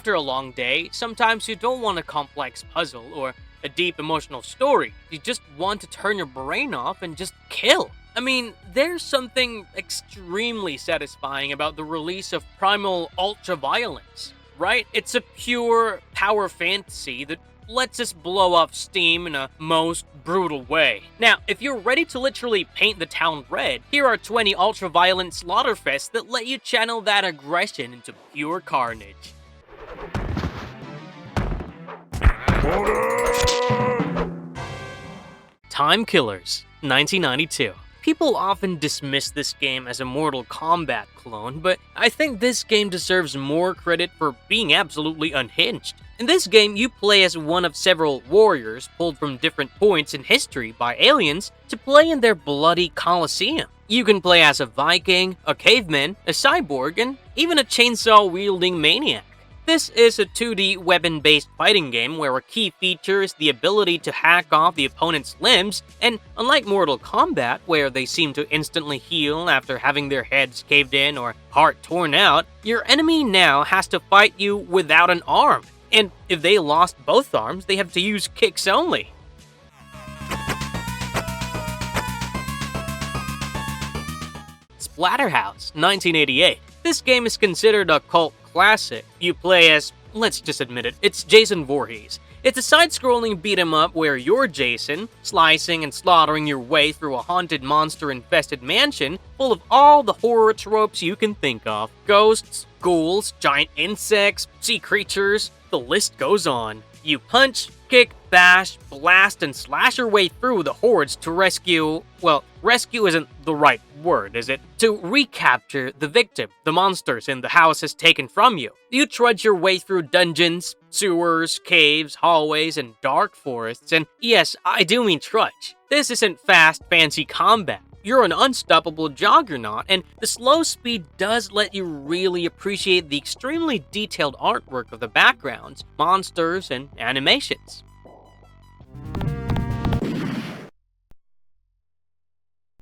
After a long day, sometimes you don't want a complex puzzle or a deep emotional story. You just want to turn your brain off and just kill. I mean, there's something extremely satisfying about the release of Primal Ultraviolence, right? It's a pure power fantasy that lets us blow off steam in a most brutal way. Now, if you're ready to literally paint the town red, here are 20 ultraviolent Slaughterfests that let you channel that aggression into pure carnage. Time Killers, 1992. People often dismiss this game as a Mortal Kombat clone, but I think this game deserves more credit for being absolutely unhinged. In this game, you play as one of several warriors pulled from different points in history by aliens to play in their bloody coliseum. You can play as a Viking, a caveman, a cyborg, and even a chainsaw-wielding maniac. This is a 2D weapon-based fighting game where a key feature is the ability to hack off the opponent's limbs, and unlike Mortal Kombat, where they seem to instantly heal after having their heads caved in or heart torn out, your enemy now has to fight you without an arm, and if they lost both arms, they have to use kicks only. Splatterhouse, 1988. This game is considered a cult classic. You play as, let's just admit it, it's Jason Voorhees. It's a side-scrolling beat-em-up where you're Jason, slicing and slaughtering your way through a haunted monster-infested mansion full of all the horror tropes you can think of. Ghosts, ghouls, giant insects, sea creatures, the list goes on. You punch, kick, bash, blast, and slash your way through the hordes to rescue, well, rescue isn't the right word, is it? To recapture the victim the monsters in the house has taken from you. You trudge your way through dungeons, sewers, caves, hallways, and dark forests, and yes, I do mean trudge. This isn't fast, fancy combat. You're an unstoppable juggernaut, and the slow speed does let you really appreciate the extremely detailed artwork of the backgrounds, monsters, and animations.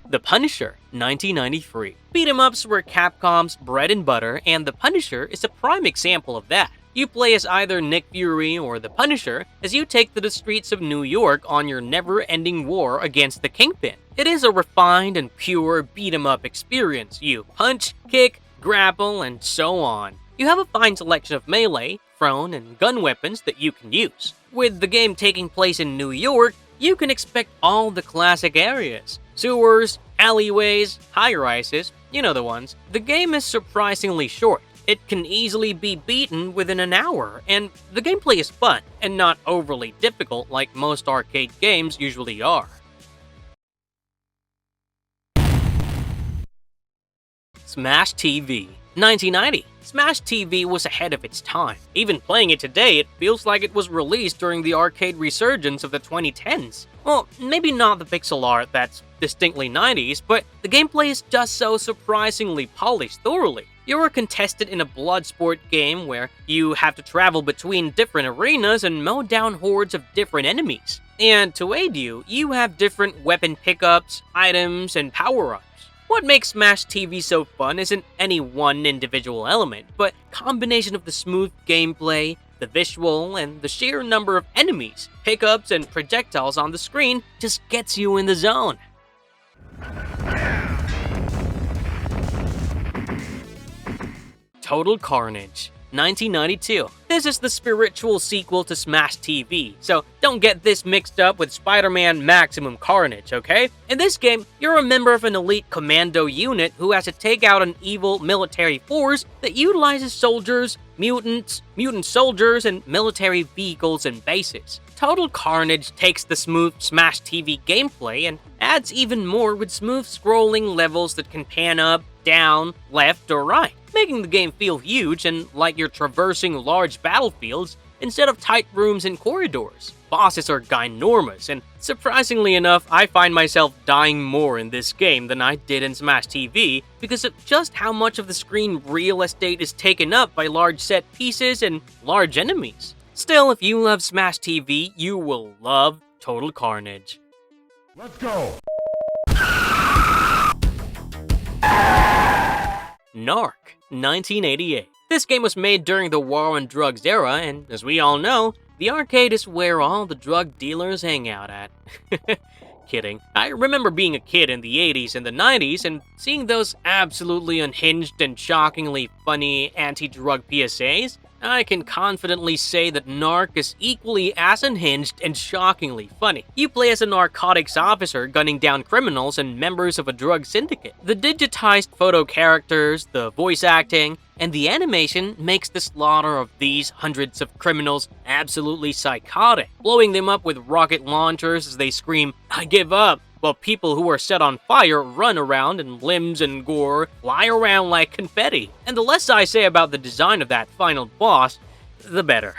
The Punisher, 1993. Beat-em-ups were Capcom's bread and butter, and The Punisher is a prime example of that. You play as either Nick Fury or the Punisher as you take to the streets of New York on your never-ending war against the Kingpin. It is a refined and pure beat-em-up experience. You punch, kick, grapple, and so on. You have a fine selection of melee, thrown, and gun weapons that you can use. With the game taking place in New York, you can expect all the classic areas. Sewers, alleyways, high-rises, you know the ones. The game is surprisingly short. It can easily be beaten within an hour, and the gameplay is fun, and not overly difficult like most arcade games usually are. Smash TV, 1990. Smash TV was ahead of its time. Even playing it today, it feels like it was released during the arcade resurgence of the 2010s. Well, maybe not the pixel art that's distinctly 90s, but the gameplay is just so surprisingly polished thoroughly. You're a contestant in a blood sport game where you have to travel between different arenas and mow down hordes of different enemies. And to aid you, you have different weapon pickups, items, and power-ups. What makes Smash TV so fun isn't any one individual element, but combination of the smooth gameplay, the visual, and the sheer number of enemies, pickups, and projectiles on the screen just gets you in the zone. Total Carnage, 1992. This is the spiritual sequel to Smash TV, so don't get this mixed up with Spider-Man Maximum Carnage, okay? In this game, you're a member of an elite commando unit who has to take out an evil military force that utilizes soldiers, mutants, mutant soldiers, and military vehicles and bases. Total Carnage takes the smooth Smash TV gameplay and adds even more with smooth scrolling levels that can pan up, down, left, or right, making the game feel huge and like you're traversing large battlefields instead of tight rooms and corridors. Bosses are ginormous, and surprisingly enough, I find myself dying more in this game than I did in Smash TV because of just how much of the screen real estate is taken up by large set pieces and large enemies. Still, if you love Smash TV, you will love Total Carnage. Let's go! Narc, 1988. This game was made during the war on drugs era, and as we all know, the arcade is where all the drug dealers hang out at. Kidding. I remember being a kid in the 80s and the 90s and seeing those absolutely unhinged and shockingly funny anti-drug PSAs. I can confidently say that Narc is equally as unhinged and shockingly funny. You play as a narcotics officer gunning down criminals and members of a drug syndicate. The digitized photo characters, the voice acting, and the animation makes the slaughter of these hundreds of criminals absolutely psychotic, blowing them up with rocket launchers as they scream, "I give up," while people who are set on fire run around and limbs and gore fly around like confetti. And the less I say about the design of that final boss, the better.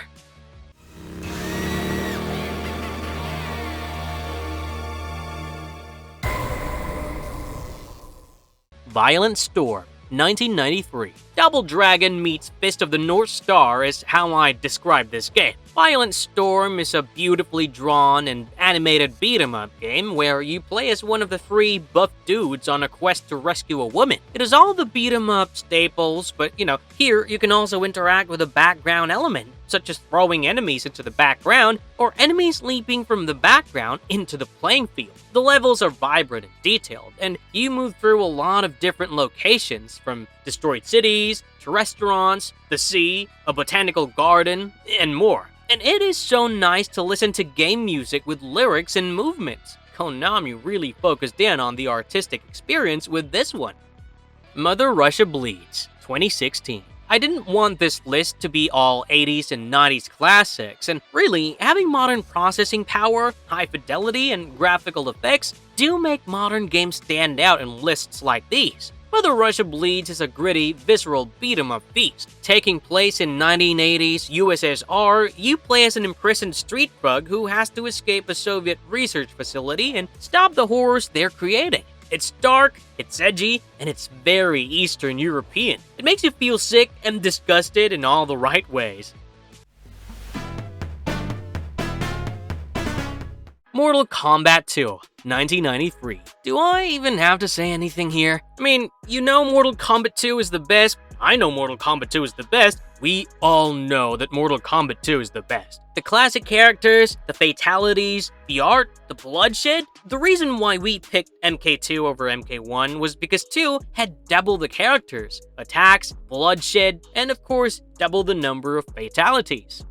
Violent Storm, 1993. Double Dragon meets Fist of the North Star is how I describe this game. Violent Storm is a beautifully drawn and animated beat-em-up game where you play as one of the three buff dudes on a quest to rescue a woman. It is all the beat-em-up staples, but here you can also interact with a background element, such as throwing enemies into the background, or enemies leaping from the background into the playing field. The levels are vibrant and detailed, and you move through a lot of different locations, from destroyed cities, to restaurants, the sea, a botanical garden, and more. And it is so nice to listen to game music with lyrics and movements. Konami really focused in on the artistic experience with this one. Mother Russia Bleeds, 2016. I didn't want this list to be all 80s and 90s classics, and really, having modern processing power, high fidelity, and graphical effects do make modern games stand out in lists like these. Mother Russia Bleeds is a gritty, visceral beat-em-up feast. Taking place in 1980s USSR, you play as an imprisoned street thug who has to escape a Soviet research facility and stop the horrors they're creating. It's dark, it's edgy, and it's very Eastern European. It makes you feel sick and disgusted in all the right ways. Mortal Kombat 2, 1993. Do I even have to say anything here? I mean, Mortal Kombat 2 is the best. I know Mortal Kombat 2 is the best. We all know that Mortal Kombat 2 is the best. The classic characters, the fatalities, the art, the bloodshed. The reason why we picked MK2 over MK1 was because 2 had double the characters, attacks, bloodshed, and of course, double the number of fatalities.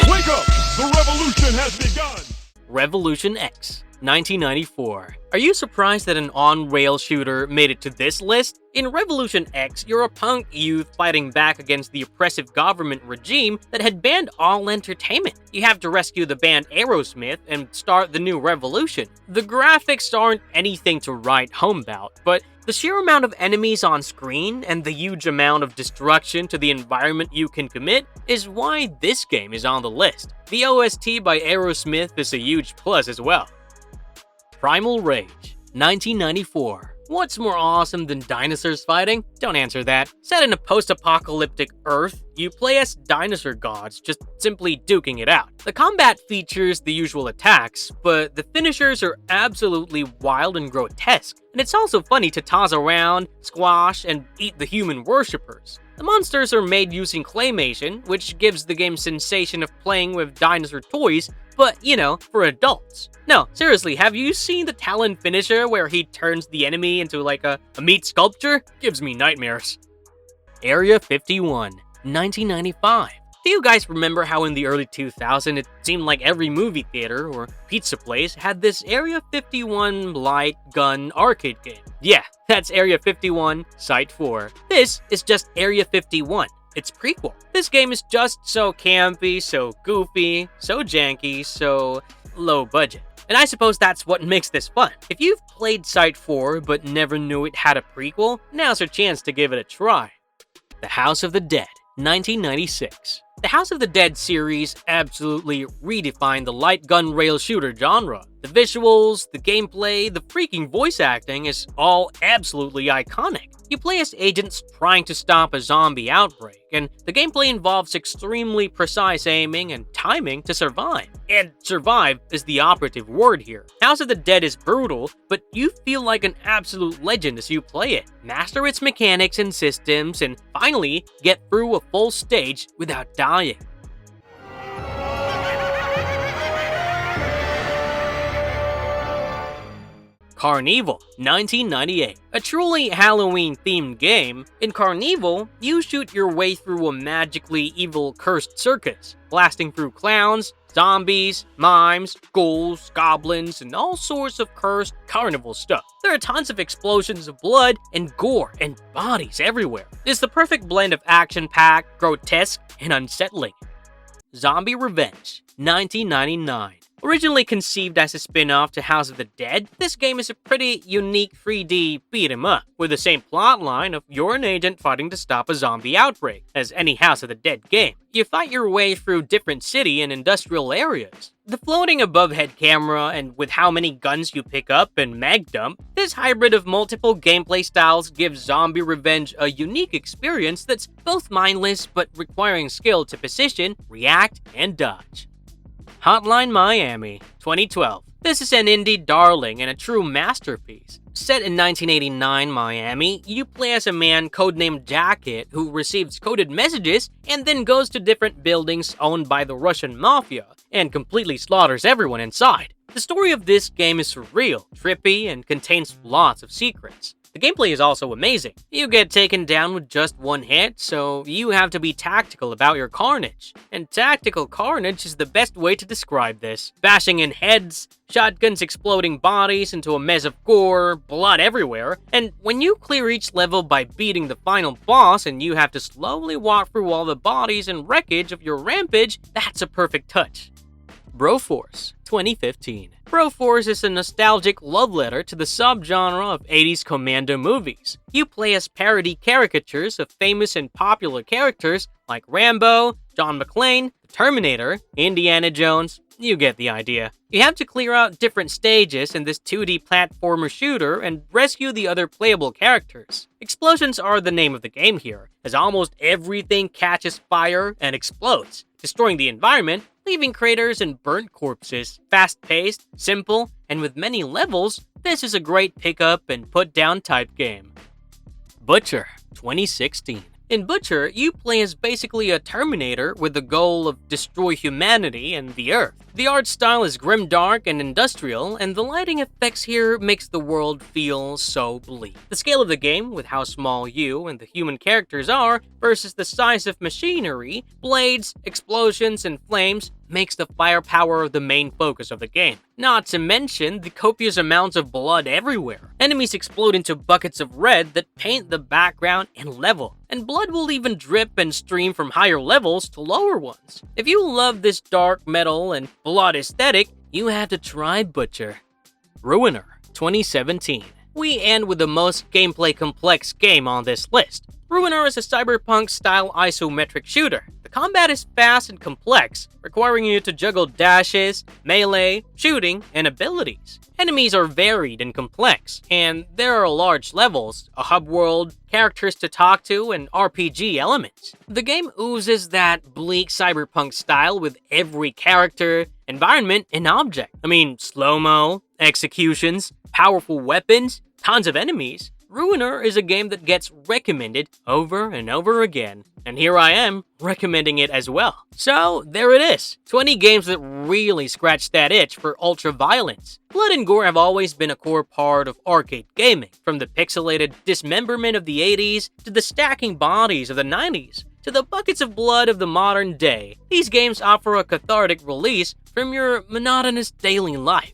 Wake up! The revolution has begun! Revolution X, 1994. Are you surprised that an on-rail shooter made it to this list? In Revolution X, you're a punk youth fighting back against the oppressive government regime that had banned all entertainment. You have to rescue the band Aerosmith and start the new revolution. The graphics aren't anything to write home about, but the sheer amount of enemies on screen and the huge amount of destruction to the environment you can commit is why this game is on the list. The OST by Aerosmith is a huge plus as well. Primal Rage, 1994. What's more awesome than dinosaurs fighting? Don't answer that. Set in a post-apocalyptic Earth, you play as dinosaur gods, just simply duking it out. The combat features the usual attacks, but the finishers are absolutely wild and grotesque. And it's also funny to toss around, squash, and eat the human worshippers. The monsters are made using claymation, which gives the game sensation of playing with dinosaur toys, but, for adults. No, seriously, have you seen the Talon finisher where he turns the enemy into like a meat sculpture? Gives me nightmares. Area 51, 1995. Do you guys remember how in the early 2000s it seemed like every movie theater or pizza place had this Area 51 light gun arcade game? Yeah, that's Area 51 Site 4. This is just Area 51. It's prequel. This game is just so campy, so goofy, so janky, so low budget. And I suppose that's what makes this fun. If you've played Site 4 but never knew it had a prequel, now's your chance to give it a try. The House of the Dead, 1996. The House of the Dead series absolutely redefined the light gun rail shooter genre. The visuals, the gameplay, the freaking voice acting is all absolutely iconic. You play as agents trying to stop a zombie outbreak, and the gameplay involves extremely precise aiming and timing to survive. And survive is the operative word here. House of the Dead is brutal, but you feel like an absolute legend as you play it. Master its mechanics and systems, and finally get through a full stage without dying. Carnival, 1998. A truly Halloween-themed game, in Carnival, you shoot your way through a magically evil cursed circus, blasting through clowns, zombies, mimes, ghouls, goblins, and all sorts of cursed carnival stuff. There are tons of explosions of blood and gore and bodies everywhere. It's the perfect blend of action-packed, grotesque, and unsettling. Zombie Revenge, 1999. Originally conceived as a spin-off to House of the Dead, this game is a pretty unique 3D beat-em-up, with the same plotline of you're an agent fighting to stop a zombie outbreak as any House of the Dead game. You fight your way through different city and industrial areas. The floating above-head camera, and with how many guns you pick up and mag dump, this hybrid of multiple gameplay styles gives Zombie Revenge a unique experience that's both mindless but requiring skill to position, react, and dodge. Hotline Miami, 2012. This is an indie darling and a true masterpiece. Set in 1989 Miami, you play as a man codenamed Jacket who receives coded messages and then goes to different buildings owned by the Russian mafia and completely slaughters everyone inside. The story of this game is surreal, trippy, and contains lots of secrets. The gameplay is also amazing. You get taken down with just one hit, so you have to be tactical about your carnage. And tactical carnage is the best way to describe this. Bashing in heads, shotguns exploding bodies into a mess of gore, blood everywhere, and when you clear each level by beating the final boss and you have to slowly walk through all the bodies and wreckage of your rampage, that's a perfect touch. Broforce, 2015. Broforce is a nostalgic love letter to the subgenre of 80s commando movies. You play as parody caricatures of famous and popular characters like Rambo, John McClane, the Terminator, Indiana Jones. You get the idea. You have to clear out different stages in this 2D platformer shooter and rescue the other playable characters. Explosions are the name of the game here, as almost everything catches fire and explodes, destroying the environment, leaving craters and burnt corpses. Fast-paced, simple, and with many levels, this is a great pick-up and put-down type game. Butcher, 2016. In Butcher, you play as basically a Terminator with the goal of destroy humanity and the Earth. The art style is grimdark and industrial, and the lighting effects here makes the world feel so bleak. The scale of the game, with how small you and the human characters are, versus the size of machinery, blades, explosions, and flames, makes the firepower the main focus of the game. Not to mention the copious amounts of blood everywhere. Enemies explode into buckets of red that paint the background and level, and blood will even drip and stream from higher levels to lower ones. If you love this dark metal and blood aesthetic, you have to try Butcher. Ruiner, 2017. We end with the most gameplay complex game on this list. Ruiner is a cyberpunk-style isometric shooter. The combat is fast and complex, requiring you to juggle dashes, melee, shooting, and abilities. Enemies are varied and complex, and there are large levels, a hub world, characters to talk to, and RPG elements. The game oozes that bleak cyberpunk style with every character, environment, and object. Slow-mo, executions, powerful weapons, tons of enemies. Ruiner is a game that gets recommended over and over again, and here I am recommending it as well. So there it is, 20 games that really scratch that itch for ultraviolence. Blood and gore have always been a core part of arcade gaming, from the pixelated dismemberment of the 80s to the stacking bodies of the 90s. To the buckets of blood of the modern day, these games offer a cathartic release from your monotonous daily life.